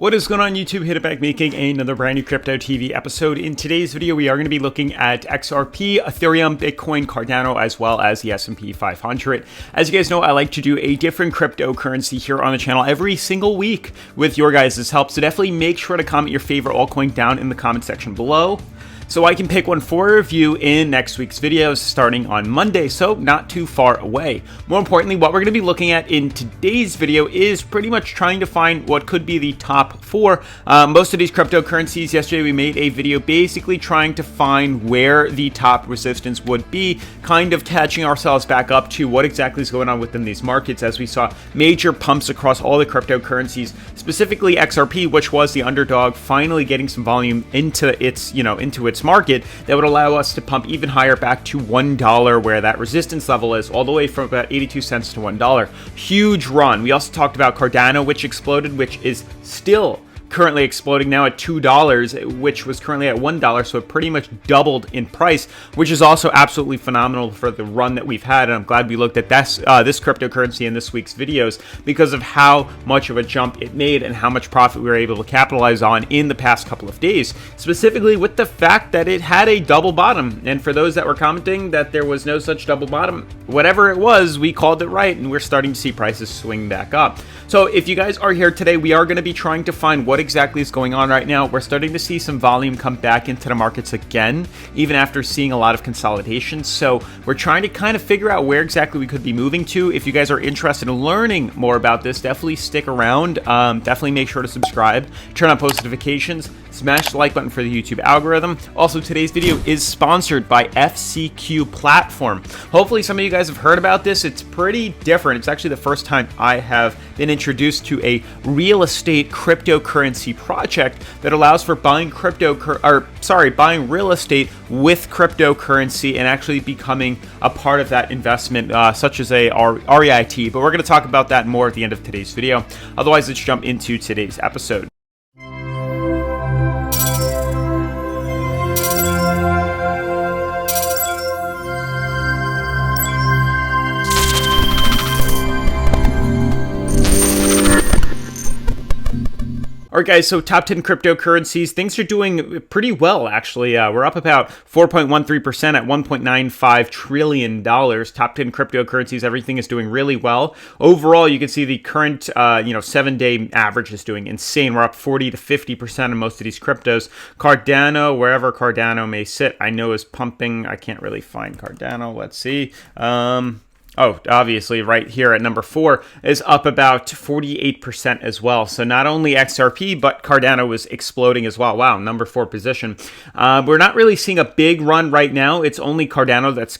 What is going on YouTube? Hit it back making another brand new Crypto TV episode. In today's video, we are going to be looking at XRP, Ethereum, Bitcoin, Cardano, as well as the S&P 500. As you guys know, I like to do a different cryptocurrency here on the channel every single week with your guys' help. So definitely make sure to comment your favorite altcoin down in the comment section below, so I can pick one for review in next week's videos starting on Monday, so not too far away. More importantly, what we're going to be looking at in today's video is pretty much trying to find what could be the top four. Most of these cryptocurrencies, yesterday we made a video basically trying to find where the top resistance would be, kind of catching ourselves back up to what exactly is going on within these markets as we saw major pumps across all the cryptocurrencies, specifically XRP, which was the underdog, finally getting some volume into its, into its market that would allow us to pump even higher back to $1, where that resistance level is, all the way from about 82 cents to $1. Huge run. We also talked about Cardano, which exploded, which is still currently exploding now at $2, which was currently at $1, so it pretty much doubled in price, which is also absolutely phenomenal for the run that we've had. And I'm glad we looked at this cryptocurrency in this week's videos because of how much of a jump it made and how much profit we were able to capitalize on in the past couple of days, specifically with the fact that it had a double bottom. And for those that were commenting that there was no such double bottom, whatever it was, we called it right, and we're starting to see prices swing back up. So if you guys are here today, we are going to be trying to find what exactly is going on right now. We're starting to see some volume come back into the markets again, even after seeing a lot of consolidation. So we're trying to kind of figure out where exactly we could be moving to. If you guys are interested in learning more about this, definitely stick around. Definitely make sure to subscribe, turn on post notifications, smash the like button for the YouTube algorithm. Also, today's video is sponsored by FCQ Platform. Hopefully some of you guys have heard about this. It's pretty different. It's actually the first time I have been introduced to a real estate cryptocurrency project that allows for buying buying real estate with cryptocurrency and actually becoming a part of that investment, such as a REIT. But we're going to talk about that more at the end of today's video. Otherwise, let's jump into today's episode. Alright guys, so top 10 cryptocurrencies, things are doing pretty well actually. We're up about 4.13% at $1.95 trillion. Top 10 cryptocurrencies, everything is doing really well. Overall, you can see the current 7-day average is doing insane. We're up 40 to 50% on most of these cryptos. Cardano, wherever Cardano may sit, I know is pumping. I can't really find Cardano. Let's see. Oh, obviously right here at number 4 is up about 48% as well. So not only XRP, but Cardano is exploding as well. Wow, number 4 position. We're not really seeing a big run right now. It's only Cardano that's,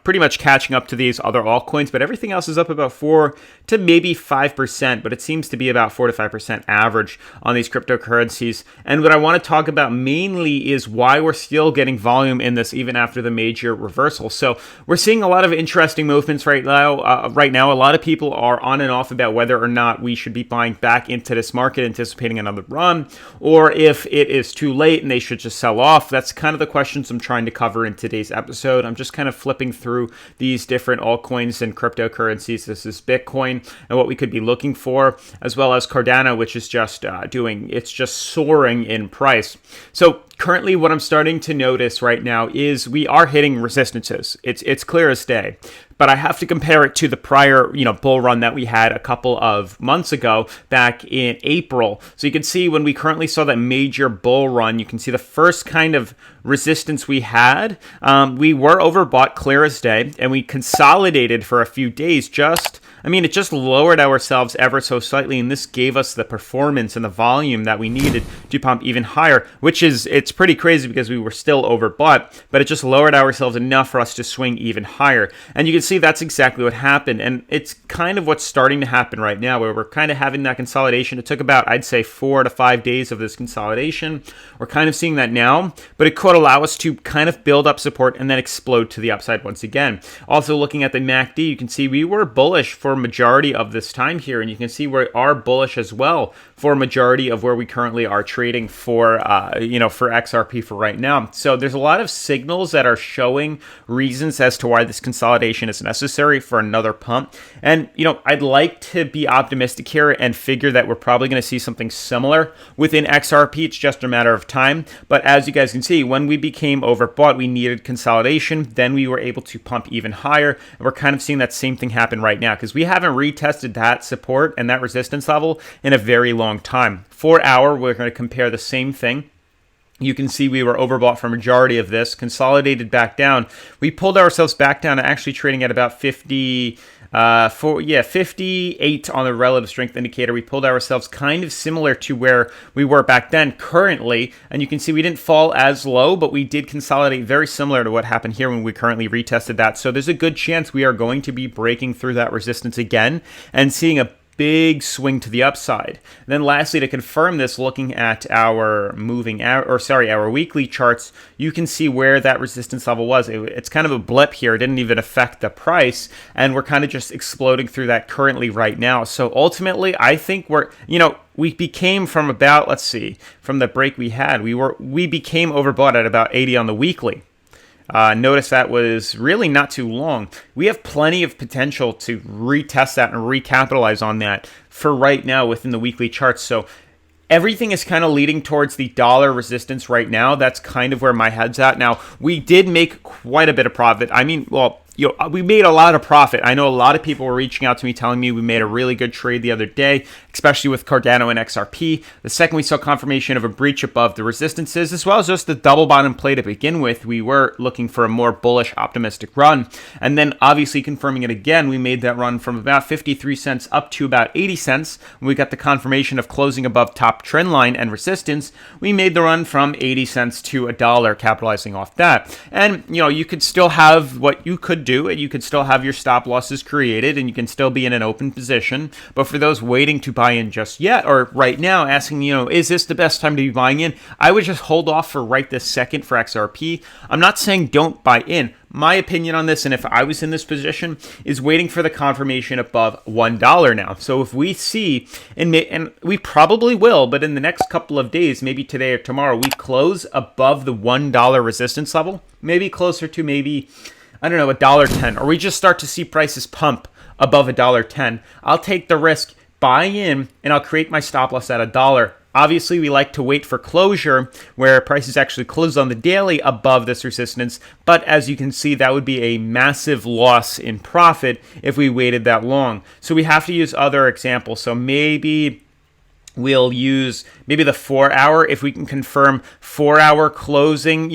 pretty much catching up to these other altcoins, but everything else is up about 4 to maybe 5%, but it seems to be about 4 to 5% average on these cryptocurrencies. And what I want to talk about mainly is why we're still getting volume in this even after the major reversal. So we're seeing a lot of interesting movements right now. A lot of people are on and off about whether or not we should be buying back into this market, anticipating another run, or if it is too late and they should just sell off. That's kind of the questions I'm trying to cover in today's episode. I'm just kind of flipping through these different altcoins and cryptocurrencies. This is Bitcoin and what we could be looking for, as well as Cardano, which is just it's just soaring in price. So currently what I'm starting to notice right now is we are hitting resistances. It's clear as day. But I have to compare it to the prior, bull run that we had a couple of months ago back in April. So you can see when we currently saw that major bull run, you can see the first kind of resistance we had. We were overbought clear as day, and we consolidated for a few days. It just lowered ourselves ever so slightly, and this gave us the performance and the volume that we needed to pump even higher, it's pretty crazy because we were still overbought, but it just lowered ourselves enough for us to swing even higher. And you can see that's exactly what happened, and it's kind of what's starting to happen right now, where we're kind of having that consolidation. It took about, I'd say, 4 to 5 days of this consolidation. We're kind of seeing that now, but it could allow us to kind of build up support and then explode to the upside once again. Also, looking at the MACD, you can see we were bullish for majority of this time here, and you can see we are bullish as well for a majority of where we currently are trading for, for XRP for right now. So there's a lot of signals that are showing reasons as to why this consolidation is necessary for another pump. And, I'd like to be optimistic here and figure that we're probably going to see something similar within XRP. It's just a matter of time. But as you guys can see, when we became overbought, we needed consolidation. Then we were able to pump even higher. And we're kind of seeing that same thing happen right now because we haven't retested that support and that resistance level in a very long time. 4 hour, we're going to compare the same thing. You can see we were overbought for a majority of this, consolidated back down. We pulled ourselves back down to actually trading at about 58 on the relative strength indicator. We pulled ourselves kind of similar to where we were back then currently. And you can see we didn't fall as low, but we did consolidate very similar to what happened here when we currently retested that. So there's a good chance we are going to be breaking through that resistance again and seeing a big swing to the upside. And then lastly, to confirm this, looking at our our weekly charts, you can see where that resistance level was. It's kind of a blip here. It didn't even affect the price, and we're kind of just exploding through that currently right now. So ultimately, I think we became from about, from the break we had, we became overbought at about 80 on the weekly. Notice that was really not too long. We have plenty of potential to retest that and recapitalize on that for right now within the weekly charts. So everything is kind of leading towards the dollar resistance right now. That's kind of where my head's at. Now, we did make quite a bit of profit. We made a lot of profit. I know a lot of people were reaching out to me telling me we made a really good trade the other day, especially with Cardano and XRP. The second we saw confirmation of a breach above the resistances, as well as just the double bottom play to begin with, we were looking for a more bullish, optimistic run. And then obviously confirming it again, we made that run from about 53 cents up to about 80 cents. When we got the confirmation of closing above top trend line and resistance, we made the run from 80 cents to $1, capitalizing off that. And, you could still have what you could do, and you could still have your stop losses created, and you can still be in an open position. But for those waiting to buy in just yet, or right now asking, is this the best time to be buying in? I would just hold off for right this second for XRP. I'm not saying don't buy in. My opinion on this, and if I was in this position, is waiting for the confirmation above $1 now. So if we see, and we probably will, but in the next couple of days, maybe today or tomorrow, we close above the $1 resistance level, maybe closer to $1.10, or we just start to see prices pump above $1.10, I'll take the risk, buy in, and I'll create my stop loss at $1. Obviously, we like to wait for closure where prices actually close on the daily above this resistance. But as you can see, that would be a massive loss in profit if we waited that long. So we have to use other examples. So maybe we'll use the 4 hour. If we can confirm 4 hour closing,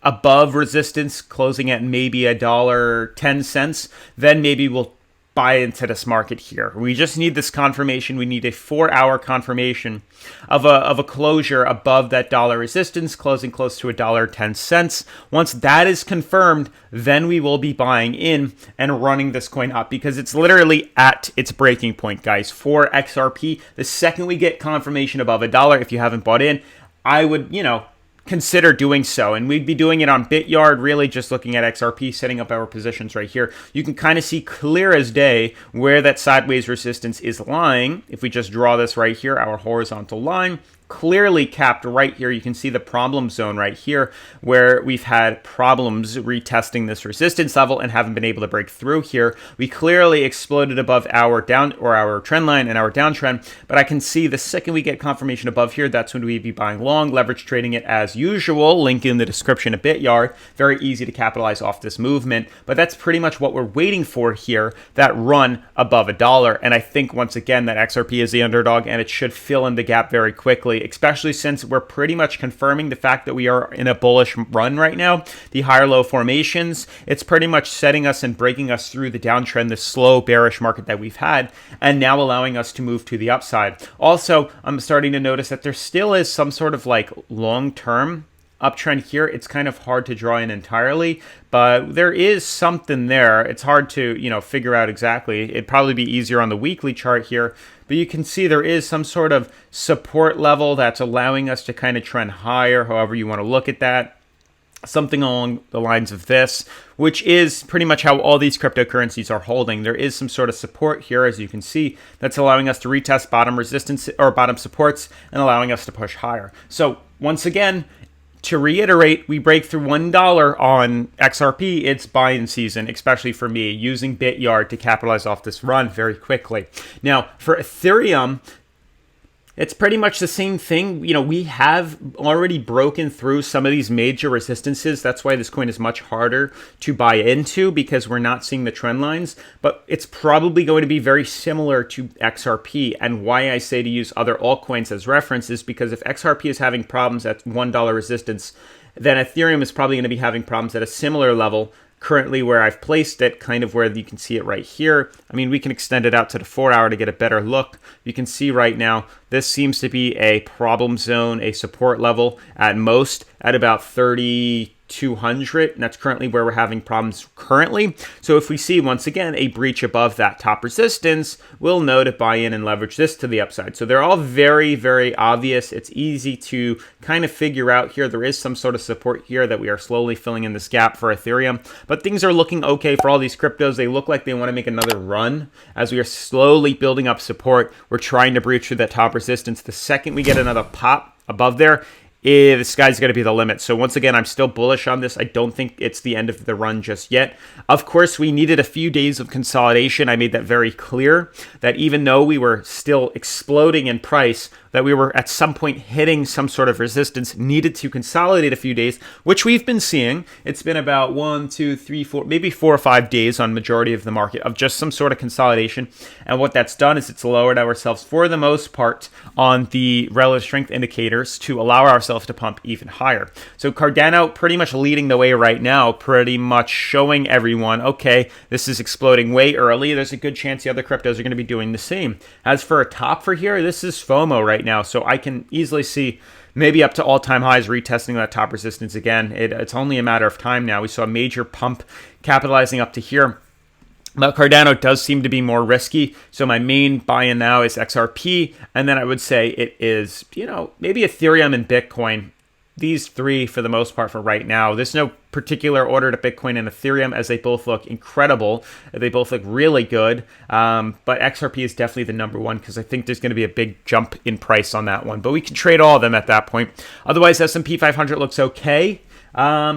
above resistance, closing at maybe $1.10, then maybe we'll buy into this market here. We just need this confirmation. We need a 4 hour confirmation of a closure above that dollar resistance, closing close to $1.10. Once that is confirmed, then we will be buying in and running this coin up because it's literally at its breaking point, guys. For XRP, the second we get confirmation above $1, if you haven't bought in, I would, consider doing so. And we'd be doing it on BitYard, really just looking at XRP, setting up our positions right here. You can kind of see clear as day where that sideways resistance is lying. If we just draw this right here, our horizontal line, clearly capped right here. You can see the problem zone right here where we've had problems retesting this resistance level and haven't been able to break through here. We clearly exploded above our our trend line and our downtrend, but I can see the second we get confirmation above here, that's when we'd be buying long, leverage trading it as usual. Link in the description of BitYard. Very easy to capitalize off this movement, but that's pretty much what we're waiting for here, that run above $1. And I think once again that XRP is the underdog and it should fill in the gap very quickly, especially since we're pretty much confirming the fact that we are in a bullish run right now. The higher low formations, it's pretty much setting us and breaking us through the downtrend, the slow bearish market that we've had, and now allowing us to move to the upside. Also, I'm starting to notice that there still is some sort of long-term uptrend here. It's kind of hard to draw in entirely, but there is something there. It's hard to, figure out exactly. It'd probably be easier on the weekly chart here, but you can see there is some sort of support level that's allowing us to kind of trend higher, however you want to look at that. something along the lines of this, which is pretty much how all these cryptocurrencies are holding. There is some sort of support here, as you can see, that's allowing us to retest bottom resistance or bottom supports and allowing us to push higher. So once again, to reiterate, we break through $1 on XRP, it's buying season, especially for me, using BitYard to capitalize off this run very quickly. Now, for Ethereum, it's pretty much the same thing. You know, we have already broken through some of these major resistances. That's why this coin is much harder to buy into, because we're not seeing the trend lines. But it's probably going to be very similar to XRP. And why I say to use other altcoins as reference is because if XRP is having problems at $1 resistance, then Ethereum is probably going to be having problems at a similar level. Currently where I've placed it, kind of where you can see it right here. I mean, we can extend it out to the 4-hour to get a better look. You can see right now, this seems to be a problem zone, a support level at most at about 3,200. And that's currently where we're having problems currently. So if we see, once again, a breach above that top resistance, we'll know to buy in and leverage this to the upside. So they're all very, very obvious. It's easy to kind of figure out here. There is some sort of support here that we are slowly filling in this gap for Ethereum. But things are looking okay for all these cryptos. They look like they want to make another run as we are slowly building up support. We're trying to breach through that top resistance. The second we get another pop above there, the sky's going to be the limit. So once again, I'm still bullish on this. I don't think it's the end of the run just yet. Of course, we needed a few days of consolidation. I made that very clear, that even though we were still exploding in price, that we were at some point hitting some sort of resistance, needed to consolidate a few days, which we've been seeing. It's been about 1, 2, 3, 4, maybe 4 or 5 days on majority of the market of just some sort of consolidation. And what that's done is it's lowered ourselves for the most part on the relative strength indicators to allow ourselves to pump even higher. So Cardano pretty much leading the way right now, pretty much showing everyone, okay, this is exploding way early. There's a good chance the other cryptos are going to be doing the same. As for a top for here, this is FOMO right now. So I can easily see maybe up to all-time highs retesting that top resistance again. It's only a matter of time now. We saw a major pump capitalizing up to here. But Cardano does seem to be more risky. So my main buy-in now is XRP. And then I would say it is, maybe Ethereum and Bitcoin. These three for the most part for right now. There's no particular order to Bitcoin and Ethereum as they both look incredible. They both look really good. But XRP is definitely the number one because I think there's going to be a big jump in price on that one. But we can trade all of them at that point. Otherwise, S&P 500 looks okay.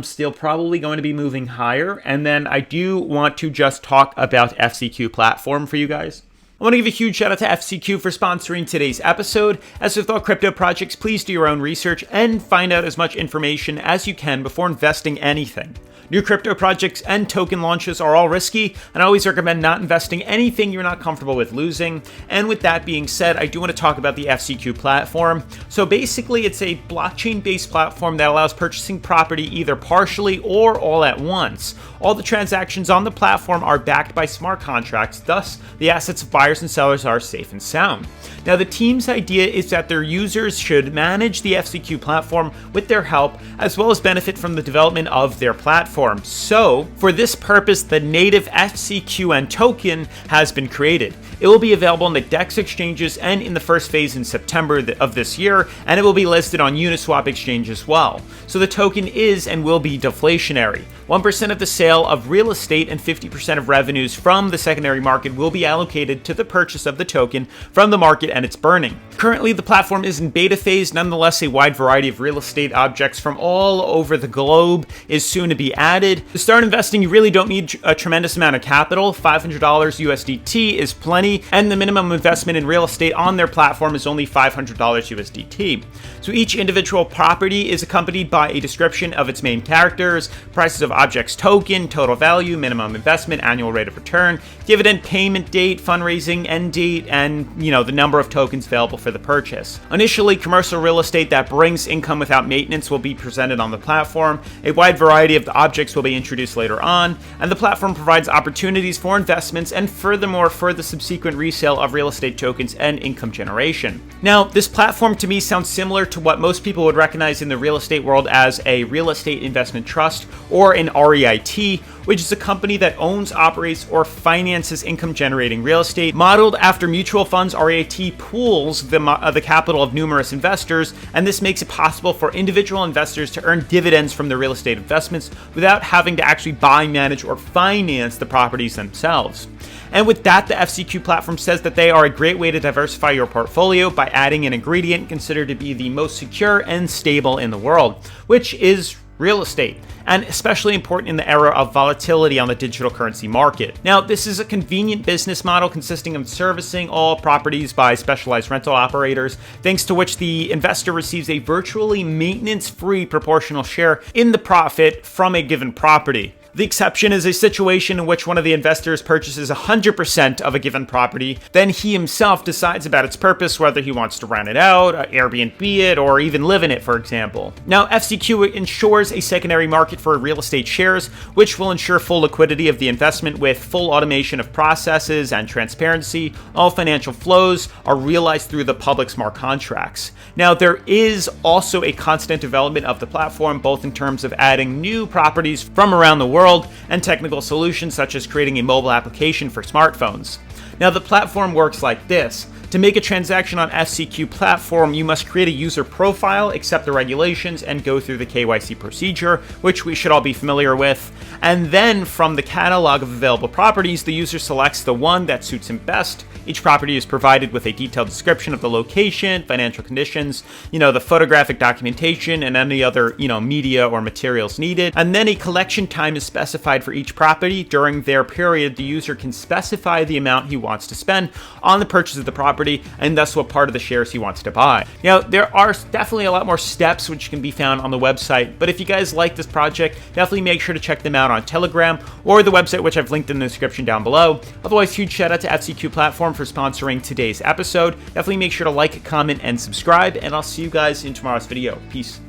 Still probably going to be moving higher. And then I do want to just talk about FCQ platform for you guys. I want to give a huge shout out to FCQ for sponsoring today's episode. As with all crypto projects, please do your own research and find out as much information as you can before investing anything. New crypto projects and token launches are all risky, and I always recommend not investing anything you're not comfortable with losing. And with that being said, I do want to talk about the FCQ platform. So basically, it's a blockchain-based platform that allows purchasing property either partially or all at once. All the transactions on the platform are backed by smart contracts, thus the assets of buyers and sellers are safe and sound. Now, the team's idea is that their users should manage the FCQ platform with their help, as well as benefit from the development of their platform. So, for this purpose, the native FCQN token has been created. It will be available on the DEX exchanges and in the first phase in September of this year, and it will be listed on Uniswap exchange as well. So the token is and will be deflationary. 1% of the sale of real estate and 50% of revenues from the secondary market will be allocated to the purchase of the token from the market and its burning. Currently, the platform is in beta phase. Nonetheless, a wide variety of real estate objects from all over the globe is soon to be added. To start investing, you really don't need a tremendous amount of capital. $500 USDT is plenty, and the minimum investment in real estate on their platform is only $500 USDT. So each individual property is accompanied by a description of its main characters, prices of objects token, total value, minimum investment, annual rate of return, dividend payment date, fundraising end date, and the number of tokens available for the purchase. Initially, commercial real estate that brings income without maintenance will be presented on the platform. A wide variety of the objects will be introduced later on, and the platform provides opportunities for investments and furthermore for the subsequent resale of real estate tokens and income generation. Now, this platform to me sounds similar to what most people would recognize in the real estate world as a real estate investment trust or an REIT, which is a company that owns, operates, or finances income-generating real estate, modeled after mutual funds REIT pools the capital of numerous investors, and this makes it possible for individual investors to earn dividends from their real estate investments without having to actually buy, manage, or finance the properties themselves. And with that, the FCQ platform says that they are a great way to diversify your portfolio by adding an ingredient considered to be the most secure and stable in the world, which is real estate, and especially important in the era of volatility on the digital currency market. Now, this is a convenient business model consisting of servicing all properties by specialized rental operators, thanks to which the investor receives a virtually maintenance-free proportional share in the profit from a given property. The exception is a situation in which one of the investors purchases 100% of a given property, then he himself decides about its purpose, whether he wants to rent it out, Airbnb it, or even live in it, for example. Now, FCQ ensures a secondary market for real estate shares, which will ensure full liquidity of the investment with full automation of processes and transparency. All financial flows are realized through the public smart contracts. Now, there is also a constant development of the platform, both in terms of adding new properties from around the world and technical solutions such as creating a mobile application for smartphones. Now, the platform works like this. To make a transaction on FCQ platform, you must create a user profile, accept the regulations, and go through the KYC procedure, which we should all be familiar with. And then from the catalog of available properties, the user selects the one that suits him best. Each property is provided with a detailed description of the location, financial conditions, the photographic documentation, and any other, media or materials needed. And then a collection time is specified for each property. During their period, the user can specify the amount he wants to spend on the purchase of the property, and thus what part of the shares he wants to buy. Now, there are definitely a lot more steps which can be found on the website, but if you guys like this project, definitely make sure to check them out on Telegram or the website, which I've linked in the description down below. Otherwise, huge shout out to FCQ Platform for sponsoring today's episode. Definitely make sure to like, comment, and subscribe, and I'll see you guys in tomorrow's video. Peace.